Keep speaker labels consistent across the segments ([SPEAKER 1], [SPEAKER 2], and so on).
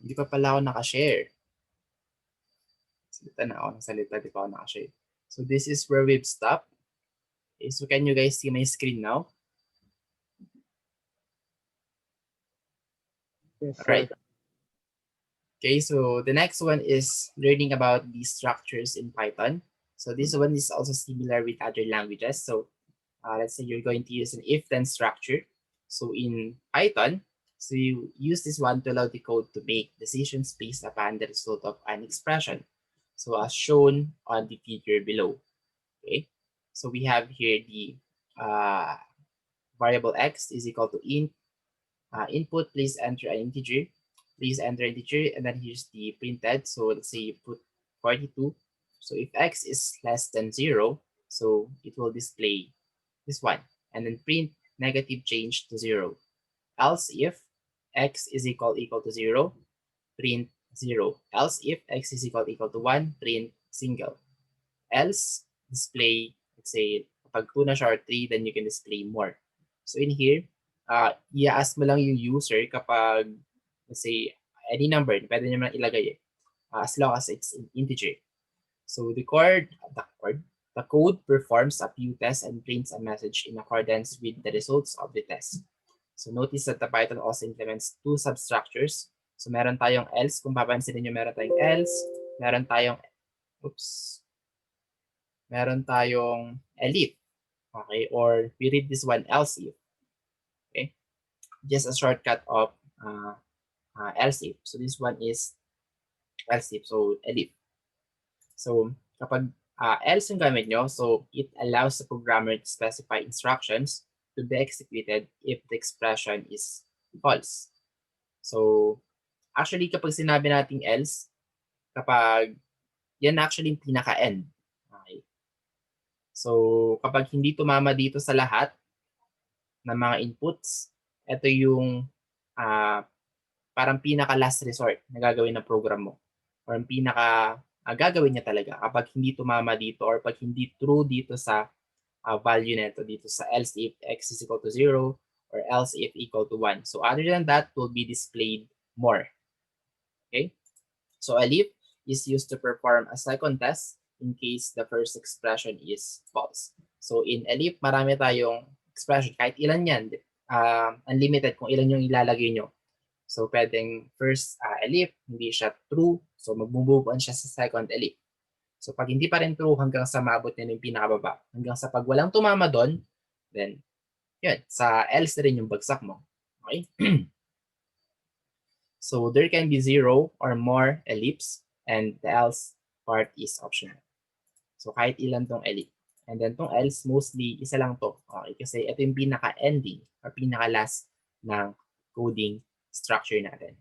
[SPEAKER 1] Hindi pa pala ako nakashare. Salita na ako ng salita, di pa ako nakashare. So this is where we've stopped. Okay, so can you guys see my screen now?
[SPEAKER 2] Yes,
[SPEAKER 1] All
[SPEAKER 2] sir.
[SPEAKER 1] right. Okay, so the next one is learning about the structures in Python. So this one is also similar with other languages. So let's say you're going to use an if-then structure. So in Python, so you use this one to allow the code to make decisions based upon the result of an expression. So as shown on the figure below. Okay, so we have here the variable x is equal to input, please enter an integer. Please enter integer, and then here's the printed. So let's say you put 42. So if x is less than 0, so it will display this one, and then print negative change to 0. Else if x is equal to 0, print 0. Else if x is equal to 1, print single. Else display, let's say, kapag 2 na siya or 3, then you can display more. So in here, i-ask mo lang yung user kapag, let's say, any number, pwede nyo naman ilagay as long as it's an integer. So the code performs a few tests and prints a message in accordance with the results of the test. So notice that the Python also implements two substructures. So meron tayong else, kung papansin niyo meron tayong else, meron tayong, meron tayong elif. Okay, or we read this one else if. Okay, just a shortcut of else if. So this one is else if, so elif. So kapag else yung gamit nyo, so it allows the programmer to specify instructions to be executed if the expression is false. So actually kapag sinabi nating else, kapag yan actually yung pinaka-end. Okay. So kapag hindi tumama dito sa lahat ng mga inputs, ito yung parang pinaka-last resort na gagawin ng program mo. Or ang pinaka gagawin niya talaga kapag hindi tumama dito or pag hindi true dito sa value nito dito sa else if x is equal to 0 or else if equal to 1. So other than that, will be displayed more. Okay? So elif is used to perform a second test in case the first expression is false. So in elif, marami tayong expression. Kahit ilan yan, unlimited kung ilan yung ilalagay nyo. So pwedeng first elif, hindi siya true. So mag-move on siya sa second elif. So pag hindi pa rin true hanggang sa maabot niya yung pinakababa, hanggang sa pag walang tumama doon, then yun, sa else na rin yung bagsak mo. Okay? So there can be 0 or more ellipse and the else part is optional. So kahit ilan tong elif. And then tong else, mostly isa lang to. Okay? Kasi ito yung pinaka-ending or pinaka-last ng coding structure natin.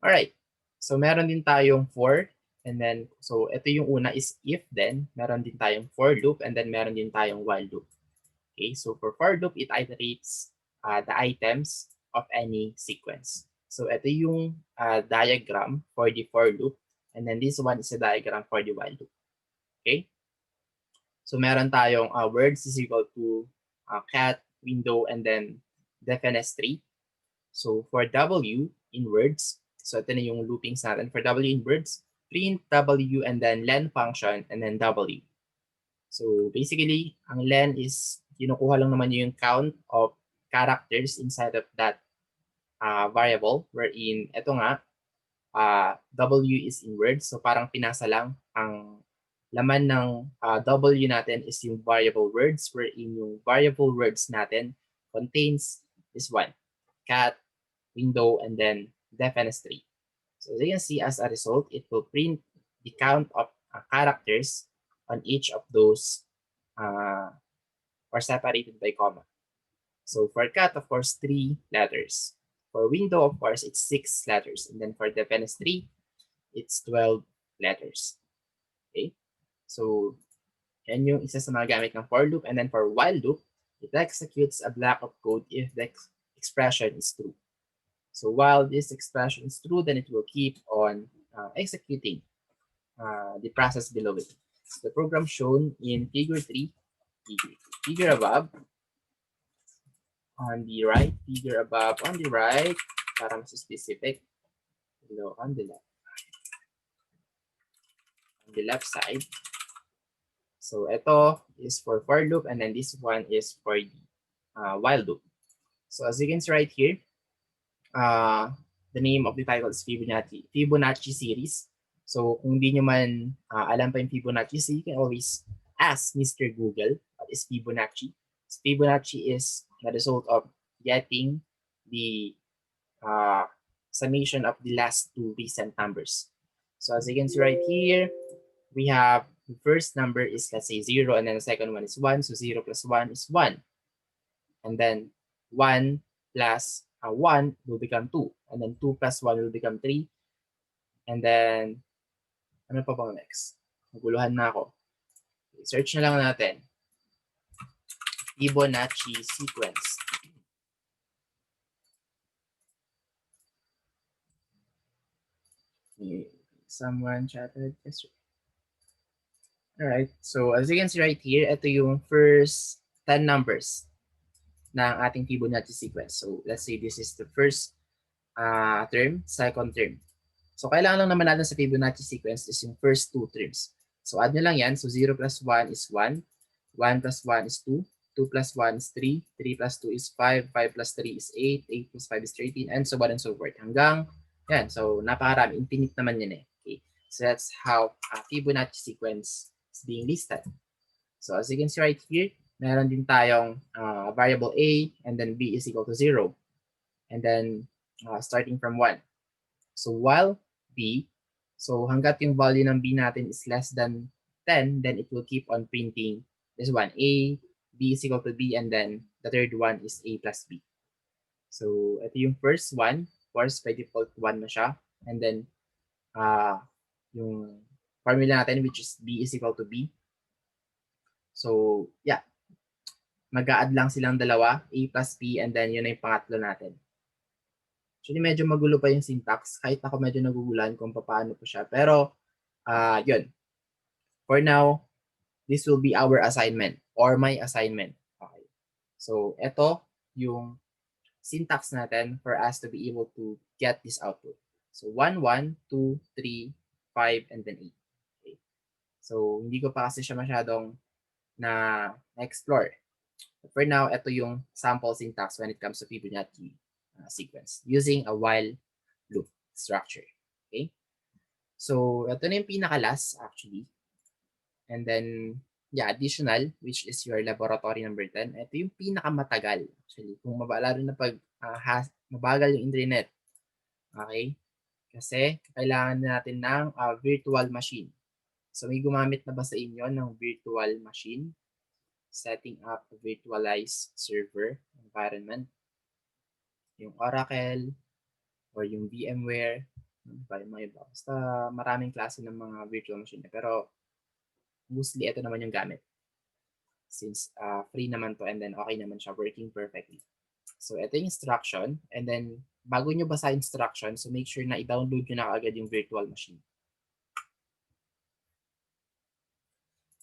[SPEAKER 1] Alright. So meron din tayong for. And then, so ito yung una is if then. Meron din tayong for loop. And then meron din tayong while loop. Okay, so for loop, it iterates the items of any sequence. So ito yung diagram for the for loop. And then this one is a diagram for the while loop. Okay? So meron tayong words is equal to cat, window, and then defenestrate. So for W in words, so ito na yung loopings natin. For W in words, print W and then len function and then W. So basically, ang len is kinukuha lang naman yung count of characters inside of that variable wherein ito nga, W is in words. So parang pinasa lang ang laman ng W natin is yung variable words wherein yung variable words natin contains this one, cat, window, and then defenestrate. So as you can see, as a result, it will print the count of characters on each of those or separated by comma. So for cat, of course, 3 letters. For window, of course, it's 6 letters. And then for defenestrate, it's 12 letters. Okay? So yan yung isa sa mga gamit ng for loop. And then for while loop, it executes a block of code if the expression is true. So while this expression is true, then it will keep on executing the process below it. So the program shown in figure 3, figure above, on the right, figure above on the right, para mas specific. below on the left side. So ito is for loop, and then this one is for the while loop. So as you can see right here, the name of the title is Fibonacci series. So kung hindi nyo man alam pa yung Fibonacci series, you can always ask Mr. Google what is Fibonacci. So Fibonacci is the result of getting the summation of the last two recent numbers. So as you can see right here, we have the first number is, let's say, 0, and then the second one is 1. So 0 plus 1 is 1. And then 1 plus 1 will become 2. And then 2 plus 1 will become 3. And then, ano pa bang next? Naguluhan na ako. Search na lang natin. Fibonacci sequence. Someone chatted yesterday. Alright, so as you can see right here, ito yung first 10 numbers ng ating Fibonacci sequence. So let's say this is the first term, second term. So kailangan lang naman natin sa Fibonacci sequence is yung first two terms. So add nyo lang yan. So 0 plus 1 is 1. 1 plus 1 is 2. 2 plus 1 is 3. 3 plus 2 is 5. 5 plus 3 is 8. 8 plus 5 is 13. And so on and so forth. Hanggang, yan. So napakarami. Infinite naman yun eh. Okay. So that's how Fibonacci sequence is being listed. So as you can see right here, meron din tayong variable a, and then b is equal to 0. And then starting from 1. So while b, so hanggat yung value ng b natin is less than 10, then it will keep on printing this one, a, b is equal to b, and then the third one is a plus b. So ito yung first one. Of course, by default 1 na siya. And then yung formula natin, which is b is equal to b. So yeah, mag-a-add lang silang dalawa, a plus b, and then yun na yung pangatlo natin. Actually, medyo magulo pa yung syntax. Kahit ako medyo nagugulan kung paano po siya. Pero, yun. For now, this will be our assignment or my assignment. Okay. So, ito yung syntax natin for us to be able to get this output. So, 1, 1, 2, 3, 5, and then 8. Okay. So, hindi ko pa kasi siya masyadong na-explore. But for now, ito yung sample syntax when it comes to Fibonacci sequence using a while loop structure. Okay? So, ito na yung pinaka-last actually. And then, yeah, additional, which is your laboratory number 10. Ito yung pinaka-matagal. Actually, kung lalo na pag mabagal yung internet. Okay? Kasi, kailangan natin ng virtual machine. So, may gumamit na ba sa inyo ng virtual machine? Setting up a virtualized server environment. Yung Oracle or yung VMware, basta maraming klase ng mga virtual machine. Pero mostly ito naman yung gamit. Since free naman to, and then okay naman siya, working perfectly. So ito yung instruction, and then bago nyo basa instruction, so make sure na i-download nyo na agad yung virtual machine.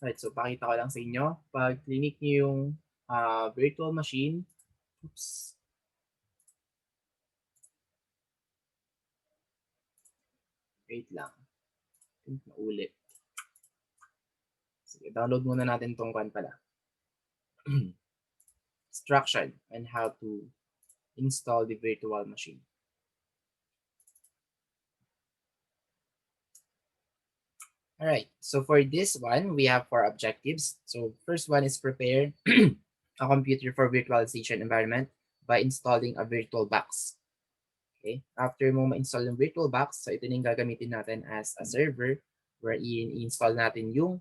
[SPEAKER 1] Right, so pakita ko lang sa inyo. Pag clinic nyo yung virtual machine, oops, wait lang. Naulit. Sige, download muna natin tong kan pala. Instruction on how to install the virtual machine. Alright, so for this one, we have 4 objectives. So first one is prepare a computer for virtualization environment by installing a virtual box. Okay, after mo ma-install yung virtual box, so ito na yung gagamitin natin as a server wherein i-install natin yung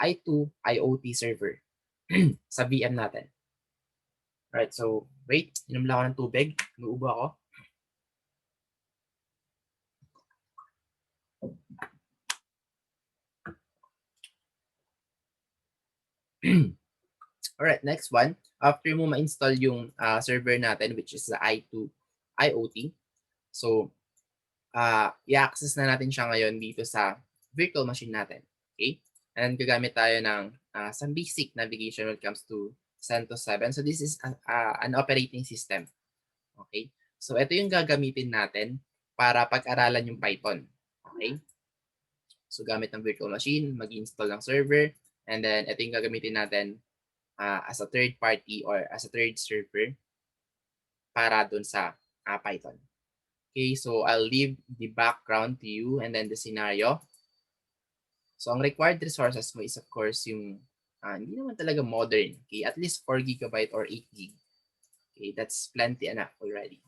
[SPEAKER 1] i2 IoT server sa VM natin. Alright, so wait, inom lang ako ng tubig. Nuubo ako. Alright, next one. After mo ma-install yung server natin, which is the i2 IoT, so i-access na natin siya ngayon dito sa virtual machine natin. Okay? And gagamit tayo ng some basic navigation when it comes to CentOS 7. So this is an operating system. Okay? So ito yung gagamitin natin para pag-aralan yung Python. Okay? So gamit ng virtual machine, mag-install ng server, and then ito yung gagamitin natin as a third party or as a third server para dun sa Python. Okay, so I'll leave the background to you and then the scenario. So ang required resources mo is of course yung hindi naman talaga modern. Okay, at least 4 GB or 8 GB. Okay, that's plenty enough already.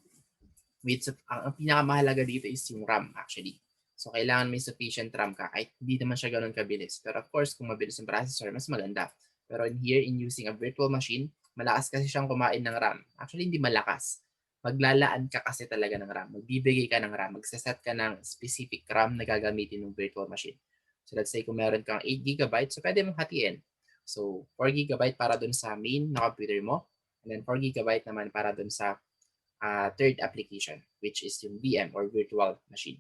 [SPEAKER 1] Ang pinakamahalaga dito is yung RAM actually. So kailangan may sufficient RAM ka kahit hindi naman siya ganoon kabilis. Pero of course, kung mabilis yung processor, mas maganda. Pero in here, in using a virtual machine, malakas kasi siyang kumain ng RAM. Actually, hindi malakas. Maglalaan ka kasi talaga ng RAM. Magbibigay ka ng RAM. Magsaset ka ng specific RAM na gagamitin ng virtual machine. So let's say kung meron kang 8 GB, so pwede mong hatiin. So 4 GB para dun sa main na computer mo. And then 4 GB naman para dun sa third application, which is yung VM or virtual machine.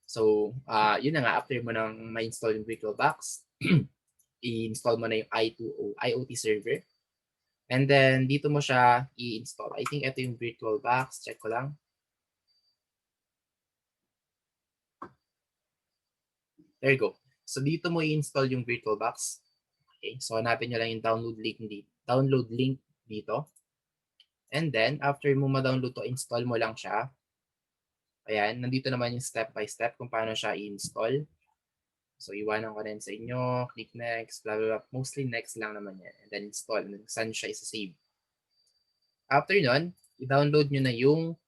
[SPEAKER 1] So, yun na nga, after mo nang ma-install yung VirtualBox, i-install mo na yung IoT server. And then, dito mo siya i-install. I think ito yung VirtualBox. Check ko lang. There you go. So, dito mo i-install yung VirtualBox. Okay, so hanapin nyo lang yung download link dito. And then, after mo ma-download to, install mo lang siya. Ayan, nandito naman yung step by step kung paano siya i-install. So, iwanan ko rin sa inyo. Click next, blah, blah, blah. Mostly next lang naman yan. And then install. And then saan siya isa-save. After nun, i-download nyo na yung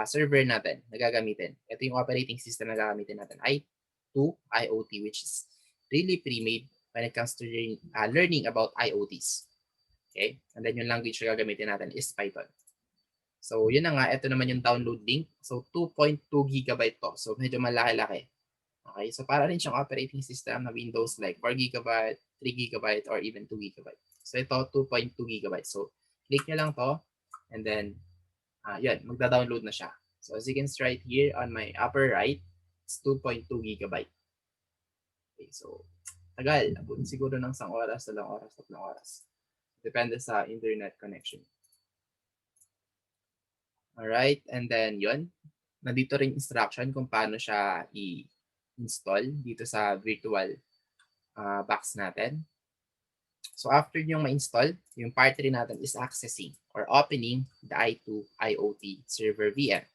[SPEAKER 1] server natin na gagamitin. Ito yung operating system na gagamitin natin. i2 IoT, which is really pre-made when it comes to learning about IoTs. Okay? And then yung language na gagamitin natin is Python. So, yun na nga. Ito naman yung download link. So, 2.2 GB to. So, medyo malaki-laki. Okay, so para rin siyang operating system na Windows like 4 GB, 3 GB, or even 2 GB. So ito, 2.2 GB. So click nyo lang to, and then, yun, magda-download na siya. So as you can see right here on my upper right, it's 2.2 GB. Okay, so tagal. Abot siguro ng 1 oras, 2 oras, 3 oras. Depende sa internet connection. Alright, and then yun. Nandito rin instruction kung paano siya install dito sa virtual box natin. So after nyo ma-install, yung part 3 natin is accessing or opening the i2 IoT server VM.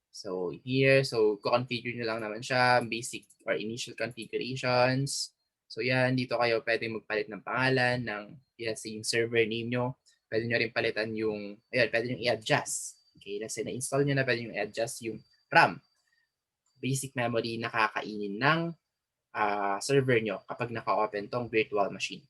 [SPEAKER 1] So here, so configure nyo lang naman siya, basic or initial configurations. So yan, dito kayo pwede magpalit ng pangalan ng yung server name nyo. Pwede nyo rin palitan yung, pwede nyo i-adjust. Okay, let's say na-install nyo na, pwede nyo i-adjust yung RAM. Basic memory na kakainin ng server nyo kapag naka-open tong virtual machine.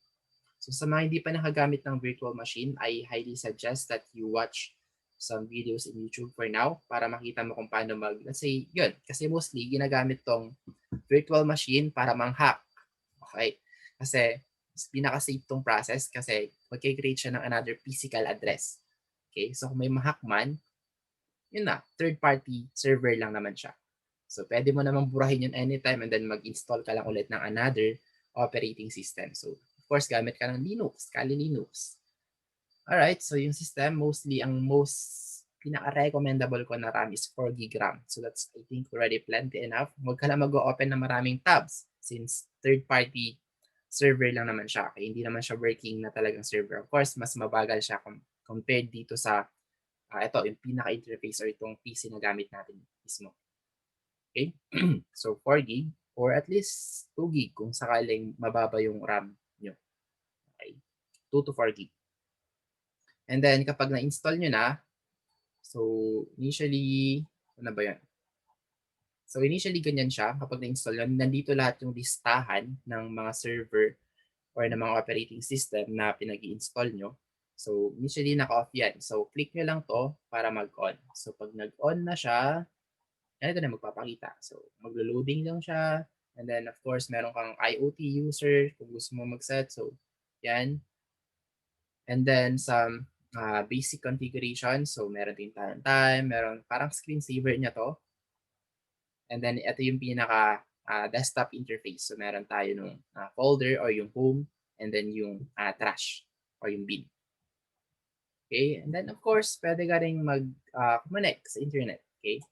[SPEAKER 1] So sa mga hindi pa nakagamit ng virtual machine, I highly suggest that you watch some videos in YouTube for now para makita mo kung paano let's say, yun. Kasi mostly, ginagamit tong virtual machine para mang-hack. Okay? Kasi pinaka-safe tong process kasi mag-create siya ng another physical address. Okay? So kung may ma-hack man, yun na, third-party server lang naman siya. So, pwede mo namang burahin yun anytime and then mag-install ka lang ulit ng another operating system. So, of course, gamit ka ng Linux, Kali Linux. Alright, so yung system, mostly, ang most pinaka-recommendable ko na RAM is 4 GB RAM. So, that's, I think, already plenty enough. Huwag ka lang mag-open ng maraming tabs since third-party server lang naman siya. Kaya hindi naman siya working na talagang server. Of course, mas mabagal siya compared dito sa ito, yung pinaka-interface or itong PC na gamit natin mismo. Okay? So, 4 GB or at least 2 GB kung sakaling mababa yung RAM nyo. Okay? 2 to 4 GB. And then, kapag na-install nyo na, so, initially, ano ba yan? So, initially, ganyan siya. Kapag na-install nyo, nandito lahat yung listahan ng mga server or ng mga operating system na pinag-i-install nyo. So, initially, naka-off yan. So, click nyo lang to para mag-on. So, pag nag-on na siya, ito na magpapakita. So, maglo-loading lang siya. And then, of course, meron kang IoT user kung gusto mo mag-set. So, yan. And then, some basic configuration. So, meron din time. Meron parang screensaver niya to. And then, ito yung pinaka desktop interface. So, meron tayo nung folder or yung home. And then, yung trash or yung bin. Okay? And then, of course, pwede ka rin mag-connect sa internet. Okay?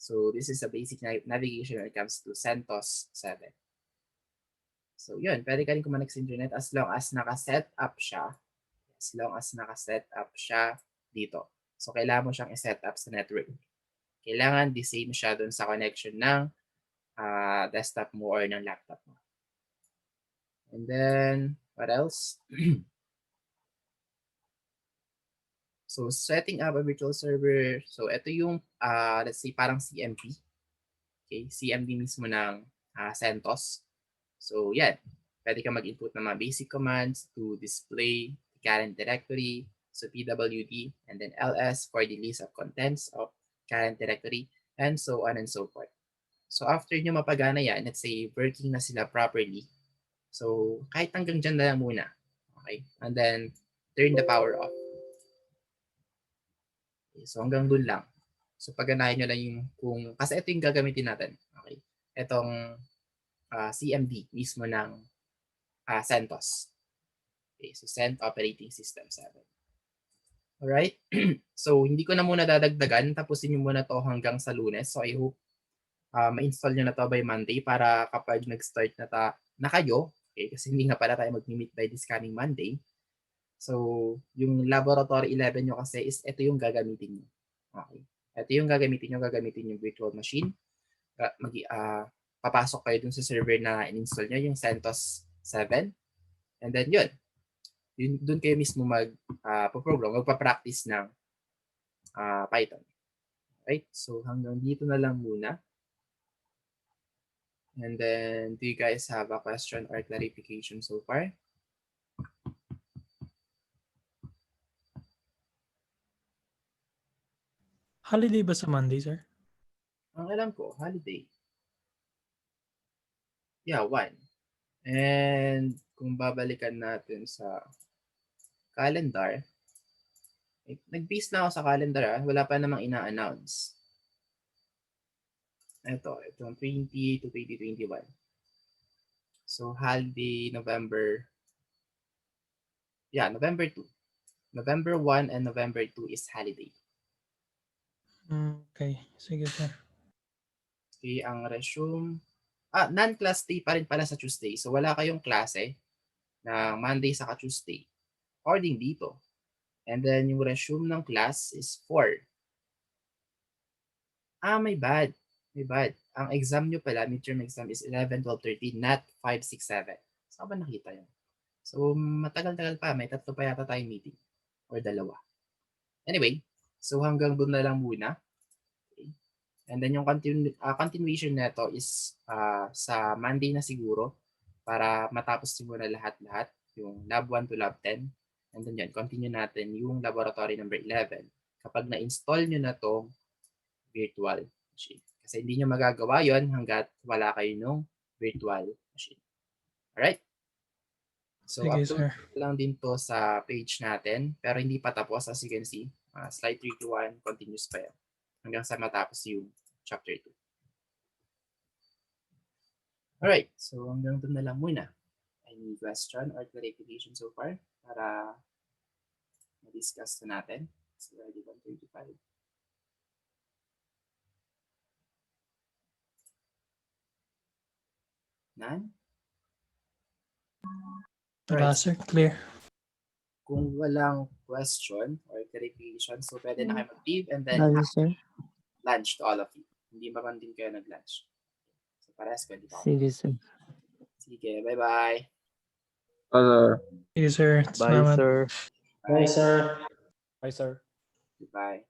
[SPEAKER 1] So this is a basic navigation when it comes to CentOS 7. So yun, pwede ka rin kumonek sa internet as long as naka-set up siya. As long as naka-set up siya dito. So kailangan mo siyang i-set up sa network. Kailangan the same siya dun sa connection ng desktop mo or ng laptop mo. And then, what else? So setting up a virtual server. So ito yung, let's say parang CMD. Okay, CMD mismo ng CentOS. So yan, pwede ka mag-input ng mga basic commands to display the current directory, so pwd, and then ls for the list of contents of current directory, and so on and so forth. So after nyo mapagana yan, let's say working na sila properly, so kahit hanggang dyan na lang muna. Okay, and then turn the power off. Okay, so hanggang dun lang. So pagganahin nyo lang yung kung, kasi ito yung gagamitin natin. Okay, itong CMD mismo ng CentOS. Okay, so Cent Operating System 7. Alright, so hindi ko na muna dadagdagan, tapusin nyo muna to hanggang sa Lunes. So I hope ma-install nyo na to by Monday para kapag nag-start na kayo, okay, kasi hindi nga pala tayo mag-meet by this coming Monday. So yung Laboratory 11 nyo kasi is ito yung gagamitin nyo. Okay, ito yung gagamitin yung virtual machine. Papasok kayo dun sa server na in-install nyo, yung CentOS 7. And then yun dun kayo mismo magpa-program, magpa-practice ng Python. Right? So hanggang dito na lang muna. And then, do you guys have a question or clarification so far?
[SPEAKER 2] Holiday ba sa Monday, sir?
[SPEAKER 1] Ang alam ko, holiday. Yeah, 1. And kung babalikan natin sa calendar, nag-base na ako sa calendar, wala pa namang ina-announce. Itong 20 to 2021. So, holiday November 2. November 1 and November 2 is holiday.
[SPEAKER 2] Okay, sige, sir.
[SPEAKER 1] Okay, ang resume, non-class day pa rin pala sa Tuesday. So, wala kayong klase na Monday saka Tuesday. According dito. And then, yung resume ng class is 4. May bad. Ang exam nyo pala, midterm exam is 11, 12, 13, not 5, 6, 7. Saan ba nakita yun? So, matagal-tagal pa. May 3 pa yata tayong meeting. Or 2. Anyway, so hanggang doon na lang muna. Okay. And then yung continuation nito is sa Monday na siguro para matapos nyo muna lahat-lahat. Yung lab 1 to lab 10. And then yun, continue natin yung laboratory number 11 kapag na-install nyo na tong virtual machine. Kasi hindi nyo magagawa yon hanggat wala kayo nung virtual machine. Alright? So,
[SPEAKER 2] Sige,
[SPEAKER 1] upload
[SPEAKER 2] sir.
[SPEAKER 1] lang din to sa page natin. Pero hindi pa tapos as you can see. Slide 3 to 1 continues pa yan. Hanggang sa matapos yung chapter 2. Alright, so hanggang doon na lang muna. Any question or clarification so far para ma-discuss na natin? It's already 1:35. None?
[SPEAKER 2] Wala, sir. Clear.
[SPEAKER 1] Kung walang question or clarification, so pwede na kayo mag-leave and then
[SPEAKER 3] Sir.
[SPEAKER 1] lunch to all of you. Hindi ba man din kayo nag-lunch? So parehas ko, hindi pa ako.
[SPEAKER 3] Sige, sir.
[SPEAKER 1] Sige, bye-bye.
[SPEAKER 2] Sige, sir.
[SPEAKER 3] Bye,
[SPEAKER 2] Salamat.
[SPEAKER 3] sir.
[SPEAKER 4] Bye, sir.
[SPEAKER 5] Bye, sir.
[SPEAKER 1] Goodbye.